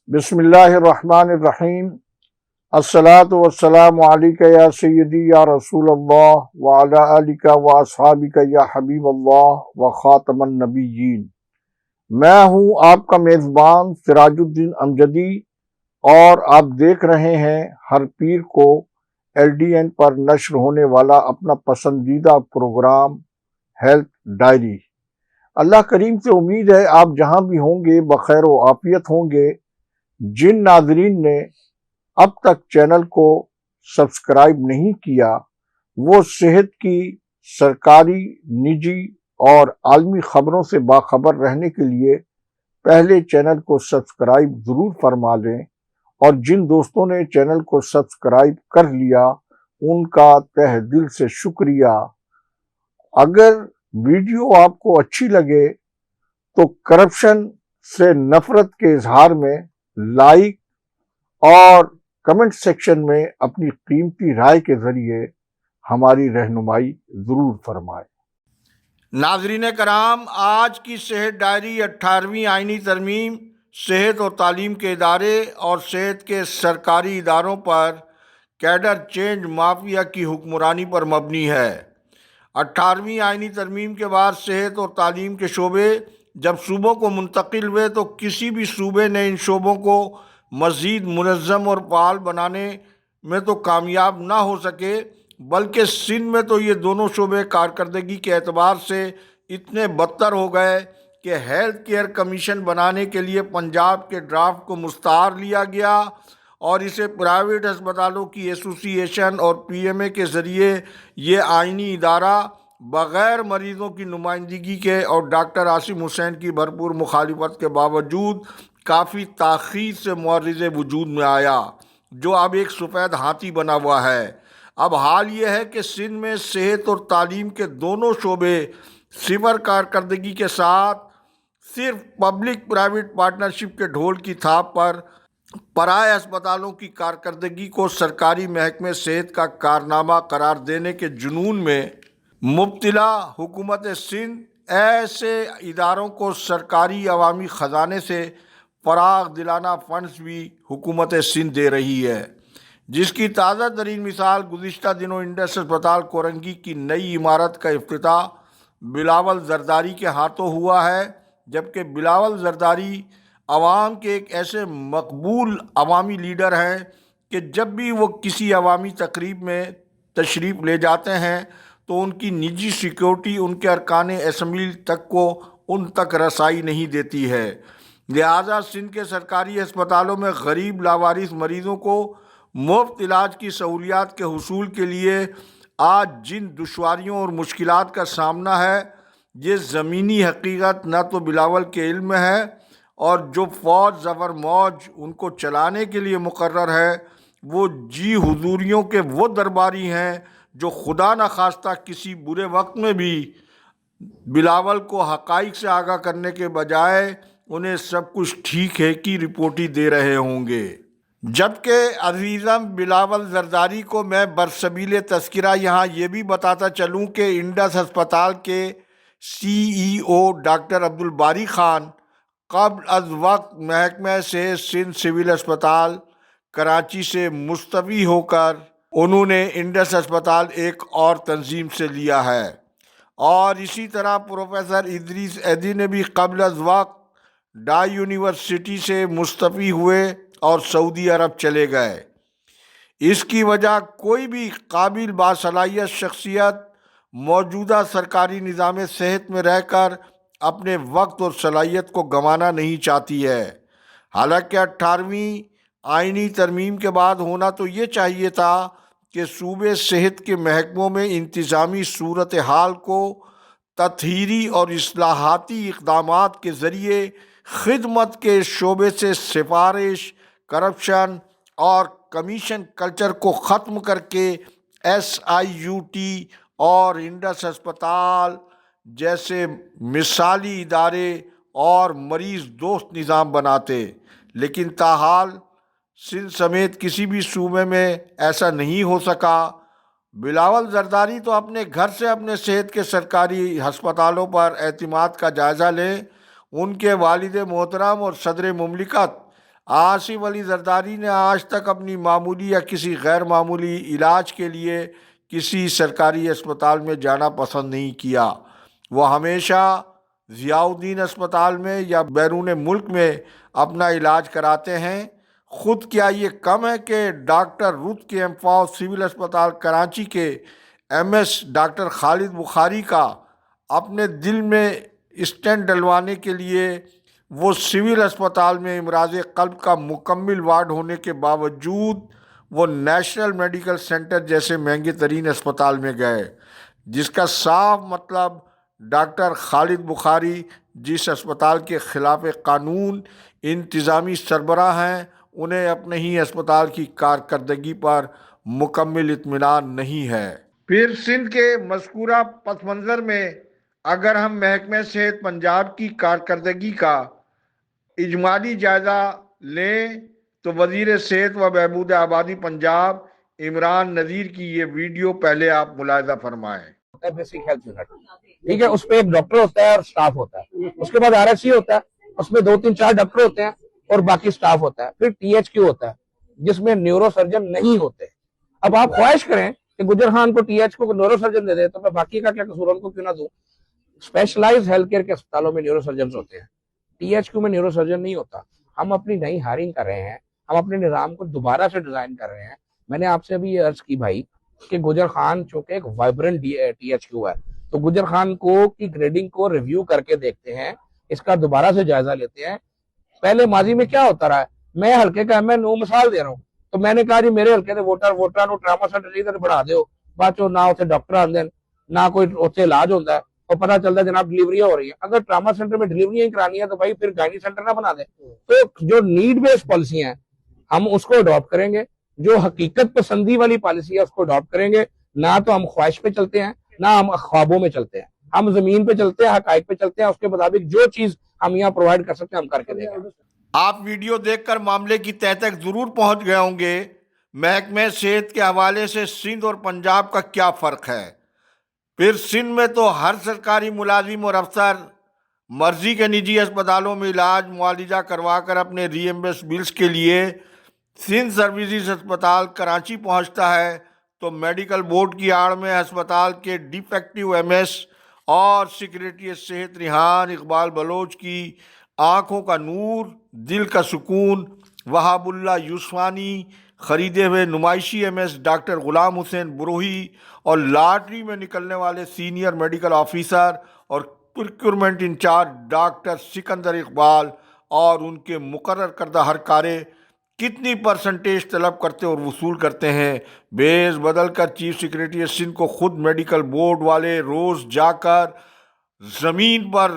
بسم اللہ الرحمن الرحیم۔ الصلاۃ والسلام علیک یا سیدی یا رسول اللہ وعلی آلک و اصحابک یا حبیب اللہ و خاتم النبیین۔ میں ہوں آپ کا میزبان سراج الدین امجدی، اور آپ دیکھ رہے ہیں ہر پیر کو LDN پر نشر ہونے والا اپنا پسندیدہ پروگرام ہیلتھ ڈائری۔ اللہ کریم سے امید ہے آپ جہاں بھی ہوں گے بخیر و عافیت ہوں گے۔ جن ناظرین نے اب تک چینل کو سبسکرائب نہیں کیا، وہ صحت کی سرکاری، نجی اور عالمی خبروں سے باخبر رہنے کے لیے پہلے چینل کو سبسکرائب ضرور فرما لیں، اور جن دوستوں نے چینل کو سبسکرائب کر لیا ان کا تہ دل سے شکریہ۔ اگر ویڈیو آپ کو اچھی لگے تو کرپشن سے نفرت کے اظہار میں لائک اور کمنٹ سیکشن میں اپنی قیمتی رائے کے ذریعے ہماری رہنمائی ضرور فرمائیں۔ ناظرین کرام، آج کی صحت ڈائری 18ویں آئینی ترمیم صحت اور تعلیم کے ادارے اور صحت کے سرکاری اداروں پر کیڈر چینج مافیا کی حکمرانی پر مبنی ہے۔ 18ویں آئینی ترمیم کے بعد صحت اور تعلیم کے شعبے جب صوبوں کو منتقل ہوئے تو کسی بھی صوبے نے ان شعبوں کو مزید منظم اور فعال بنانے میں تو کامیاب نہ ہو سکے، بلکہ سندھ میں تو یہ دونوں شعبے کارکردگی کے اعتبار سے اتنے بدتر ہو گئے کہ ہیلتھ کیئر کمیشن بنانے کے لیے پنجاب کے ڈرافٹ کو مستعار لیا گیا اور اسے پرائیویٹ ہسپتالوں کی ایسوسی ایشن اور PMA کے ذریعے یہ آئینی ادارہ بغیر مریضوں کی نمائندگی کے اور ڈاکٹر عاصم حسین کی بھرپور مخالفت کے باوجود کافی تاخیر سے معرض وجود میں آیا، جو اب ایک سفید ہاتھی بنا ہوا ہے۔ اب حال یہ ہے کہ سندھ میں صحت اور تعلیم کے دونوں شعبے صفر کارکردگی کے ساتھ صرف پبلک پرائیویٹ پارٹنرشپ کے ڈھول کی تھاپ پر پرائے ہسپتالوں کی کارکردگی کو سرکاری محکمہ صحت کا کارنامہ قرار دینے کے جنون میں مبتلا حکومت سندھ ایسے اداروں کو سرکاری عوامی خزانے سے فراغ دلانا فنڈز بھی حکومت سندھ دے رہی ہے، جس کی تازہ ترین مثال گزشتہ دنوں انڈس ہسپتال کورنگی کی نئی عمارت کا افتتاح بلاول زرداری کے ہاتھوں ہوا ہے، جبکہ بلاول زرداری عوام کے ایک ایسے مقبول عوامی لیڈر ہیں کہ جب بھی وہ کسی عوامی تقریب میں تشریف لے جاتے ہیں تو ان کی نجی سیکیورٹی ان کے ارکان اسمبلی تک کو ان تک رسائی نہیں دیتی ہے۔ لہٰذا سندھ کے سرکاری ہسپتالوں میں غریب لاوارث مریضوں کو مفت علاج کی سہولیات کے حصول کے لیے آج جن دشواریوں اور مشکلات کا سامنا ہے، یہ زمینی حقیقت نہ تو بلاول کے علم میں ہے، اور جو فوج ظفر موج ان کو چلانے کے لیے مقرر ہے وہ جی حضوریوں کے وہ درباری ہیں جو خدا نخواستہ کسی برے وقت میں بھی بلاول کو حقائق سے آگاہ کرنے کے بجائے انہیں سب کچھ ٹھیک ہے کی رپورٹی دے رہے ہوں گے۔ جبکہ عزیزم بلاول زرداری کو میں برسبیل تذکرہ یہاں یہ بھی بتاتا چلوں کہ انڈس ہسپتال کے CEO ڈاکٹر عبدالباری خان قبل از وقت محکمہ صحت سندھ سول ہسپتال کراچی سے مستعفی ہو کر انہوں نے انڈس ہسپتال ایک اور تنظیم سے لیا ہے، اور اسی طرح پروفیسر ادریس ایدی نے بھی قبل از وقت ڈائی یونیورسٹی سے مستعفی ہوئے اور سعودی عرب چلے گئے۔ اس کی وجہ کوئی بھی قابل باصلاحیت شخصیت موجودہ سرکاری نظام صحت میں رہ کر اپنے وقت اور صلاحیت کو گنوانا نہیں چاہتی ہے۔ حالانکہ 18ویں آئینی ترمیم کے بعد ہونا تو یہ چاہیے تھا کہ صوبے صحت کے محکموں میں انتظامی صورتحال کو تطہیری اور اصلاحاتی اقدامات کے ذریعے خدمت کے شعبے سے سفارش، کرپشن اور کمیشن کلچر کو ختم کر کے SIUT اور انڈس ہسپتال جیسے مثالی ادارے اور مریض دوست نظام بناتے، لیکن تاحال سندھ سمیت کسی بھی صوبے میں ایسا نہیں ہو سکا۔ بلاول زرداری تو اپنے گھر سے اپنے صحت کے سرکاری ہسپتالوں پر اعتماد کا جائزہ لیں۔ ان کے والد محترم اور صدر مملکت آصف علی زرداری نے آج تک اپنی معمولی یا کسی غیر معمولی علاج کے لیے کسی سرکاری اسپتال میں جانا پسند نہیں کیا۔ وہ ہمیشہ ضیاء الدین اسپتال میں یا بیرون ملک میں اپنا علاج کراتے ہیں۔ خود کیا یہ کم ہے کہ ڈاکٹر رت کے امفاؤ سول اسپتال کراچی کے ایم ایس ڈاکٹر خالد بخاری کا اپنے دل میں اسٹینٹ ڈلوانے کے لیے وہ سول اسپتال میں امراض قلب کا مکمل وارڈ ہونے کے باوجود وہ نیشنل میڈیکل سینٹر جیسے مہنگے ترین اسپتال میں گئے، جس کا صاف مطلب ڈاکٹر خالد بخاری جس اسپتال کے خلاف قانون انتظامی سربراہ ہیں، انہیں اپنے ہی اسپتال کی کارکردگی پر مکمل اطمینان نہیں ہے۔ پھر سندھ کے مذکورہ پس منظر میں اگر ہم محکمہ صحت پنجاب کی کارکردگی کا اجمالی جائزہ لیں تو وزیر صحت و بہبود آبادی پنجاب عمران نذیر کی یہ ویڈیو پہلے آپ ملاحظہ فرمائیں۔ بیسک ہیلتھ یونٹ، ٹھیک ہے، اس پہ ایک ڈاکٹر ہوتا ہے اور سٹاف ہوتا ہے، اس کے بعد آر ایس سی ہوتا ہے، اس میں 2-3-4 ڈاکٹر ہوتے ہیں اور باقی سٹاف ہوتا ہے، پھر ٹی ایچ کیو ہوتا ہے جس میں نیورو سرجن نہیں ہوتے۔ اب آپ خواہش کریں کہ گجر خان کو ٹی ایچ کو نیورو سرجن دے دے تو میں باقی کا کیا قصور ان کو کیوں نہ دوں؟ اسپیشلائز ہیلتھ کیئر کے اسپتالوں میں نیورو سرجنز ہوتے ہیں، ٹی ایچ کیو میں نیورو سرجن نہیں ہوتا۔ ہم اپنی نئی ہائرنگ کر رہے ہیں، ہم اپنے نظام کو دوبارہ سے ڈیزائن کر رہے ہیں۔ میں نے آپ سے ابھی یہ عرض کی بھائی کہ گجر خان چونکہ ایک وائبرنٹ ٹی ایچ کیو ہے تو گجر خان کو کی گریڈنگ کو ریویو کر کے دیکھتے ہیں، اس کا دوبارہ سے جائزہ لیتے ہیں۔ پہلے ماضی میں کیا ہوتا رہا ہے، میں حلقے کا میں نو مثال دے رہا ہوں تو میں نے کہا جی میرے حلقے دے ووٹر نو ٹراما سینٹر بڑھا دیو، بعد چو نہ اتنے ڈاکٹر آتے ہیں نہ کوئی اتنے علاج ہوتا ہے اور پتہ چلتا ہے جناب ڈلیوریاں ہو رہی ہیں۔ اگر ٹراما سینٹر میں ڈلیوریاں ہی کرانی ہے تو بھائی پھر گائنی سینٹر نہ بنا دیں۔ تو جو نیڈ بیس پالیسی ہیں ہم اس کو اڈاپٹ کریں گے، جو حقیقت پسندی والی پالیسی ہے اس کو اڈاپٹ کریں گے، نہ تو ہم خواہش پہ چلتے ہیں نہ ہم خوابوں میں چلتے ہیں، ہم زمین پہ چلتے ہیں، حقائق پہ چلتے ہیں، اس کے مطابق جو چیز ہم یہاں پرووائڈ کر سکتے ہیں ہم کر کے دیں گے۔ آپ ویڈیو دیکھ کر معاملے کی تہ تک ضرور پہنچ گئے ہوں گے، محکمہ صحت کے حوالے سے سندھ اور پنجاب کا کیا فرق ہے۔ پھر سندھ میں تو ہر سرکاری ملازم اور افسر مرضی کے نجی اسپتالوں میں علاج معالجہ کروا کر اپنے ری ایمبرس بلز کے لیے سندھ سروسز اسپتال کراچی پہنچتا ہے تو میڈیکل بورڈ کی آڑ میں اسپتال کے ڈیفیکٹو ایم ایس اور سیکریٹری صحت ریحان اقبال بلوچ کی آنکھوں کا نور، دل کا سکون وہاب اللہ یوسفانی، خریدے ہوئے نمائشی ایم ایس ڈاکٹر غلام حسین بروہی اور لاٹری میں نکلنے والے سینئر میڈیکل آفیسر اور procurement in charge doctor Sikandar Iqbal اور ان کے مقرر کردہ ہر کارے کتنی پرسنٹیج طلب کرتے اور وصول کرتے ہیں۔ بیس بدل کر چیف سیکریٹری سندھ کو خود میڈیکل بورڈ والے روز جا کر زمین پر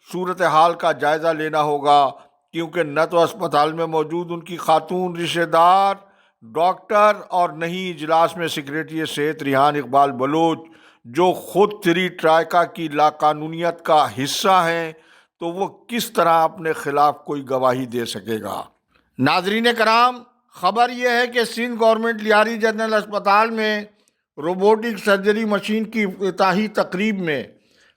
صورتحال کا جائزہ لینا ہوگا، کیونکہ نہ تو اسپتال میں موجود ان کی خاتون رشتہ دار ڈاکٹر اور نہیں اجلاس میں سیکریٹری صحت ریحان اقبال بلوچ جو خود 3 ٹرائکا کی لاقانونیت کا حصہ ہیں، تو وہ کس طرح اپنے خلاف کوئی گواہی دے سکے گا۔ ناظرین کرام، خبر یہ ہے کہ سندھ گورنمنٹ لیاری جنرل اسپتال میں روبوٹک سرجری مشین کی افتتاحی تقریب میں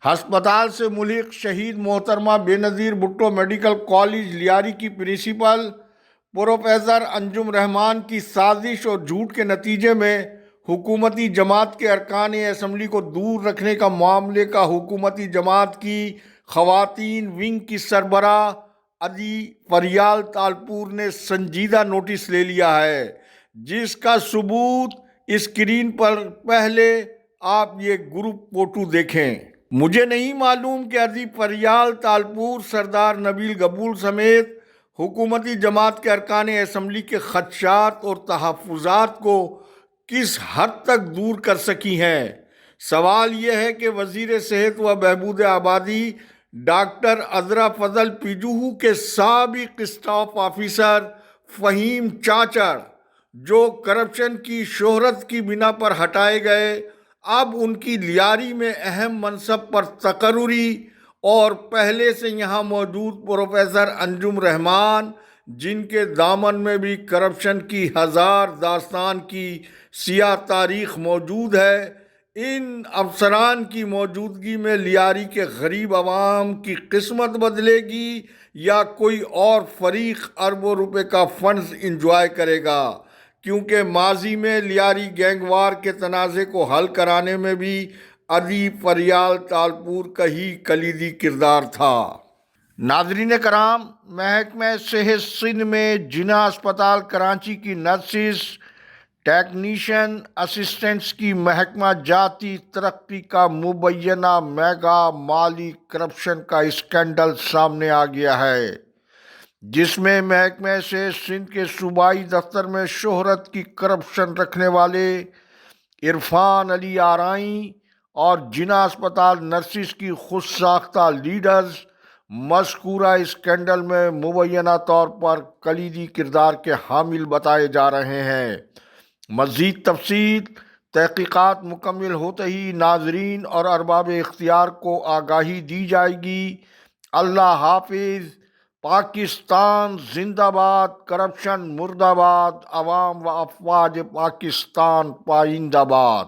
ہسپتال سے ملحق شہید محترمہ بے نظیر بھٹو میڈیکل کالج لیاری کی پرنسپل پروفیسر انجم رحمان کی سازش اور جھوٹ کے نتیجے میں حکومتی جماعت کے ارکان اسمبلی کو دور رکھنے کا معاملے کا حکومتی جماعت کی خواتین ونگ کی سربراہ علی فریال تالپور نے سنجیدہ نوٹس لے لیا ہے، جس کا ثبوت اسکرین پر پہلے آپ یہ گروپ فوٹو دیکھیں۔ مجھے نہیں معلوم کہ علی فریال تالپور سردار نبیل قبول سمیت حکومتی جماعت کے ارکان اسمبلی کے خدشات اور تحفظات کو کس حد تک دور کر سکی ہیں۔ سوال یہ ہے کہ وزیر صحت و بہبود آبادی ڈاکٹر عذرا فضل پیجوہو کے سابق اسٹاف آفیسر فہیم چاچڑ جو کرپشن کی شہرت کی بنا پر ہٹائے گئے، اب ان کی لیاری میں اہم منصب پر تقرری اور پہلے سے یہاں موجود پروفیسر انجم رحمان جن کے دامن میں بھی کرپشن کی ہزار داستان کی سیاہ تاریخ موجود ہے، ان افسران کی موجودگی میں لیاری کے غریب عوام کی قسمت بدلے گی یا کوئی اور فریق اربوں روپے کا فنڈز انجوائے کرے گا؟ کیونکہ ماضی میں لیاری گینگ وار کے تنازع کو حل کرانے میں بھی ادیب فریال تالپور کا ہی کلیدی کردار تھا۔ ناظرین کرام، محکمہ صحت سندھ میں جناح اسپتال کراچی کی نرسز، ٹیکنیشین اسسٹنٹس کی محکمہ جاتی ترقی کا مبینہ میگا مالی کرپشن کا اسکینڈل سامنے آ گیا ہے، جس میں محکمہ صحت سندھ کے صوبائی دفتر میں شہرت کی کرپشن رکھنے والے عرفان علی آرائیں اور جناح اسپتال نرسز کی خود ساختہ لیڈرز مذکورہ اسکینڈل میں مبینہ طور پر کلیدی کردار کے حامل بتائے جا رہے ہیں۔ مزید تفصیل تحقیقات مکمل ہوتے ہی ناظرین اور ارباب اختیار کو آگاہی دی جائے گی۔ اللہ حافظ۔ پاکستان زندہ باد، کرپشن مردہ باد، عوام و افواج پاکستان پائندہ باد۔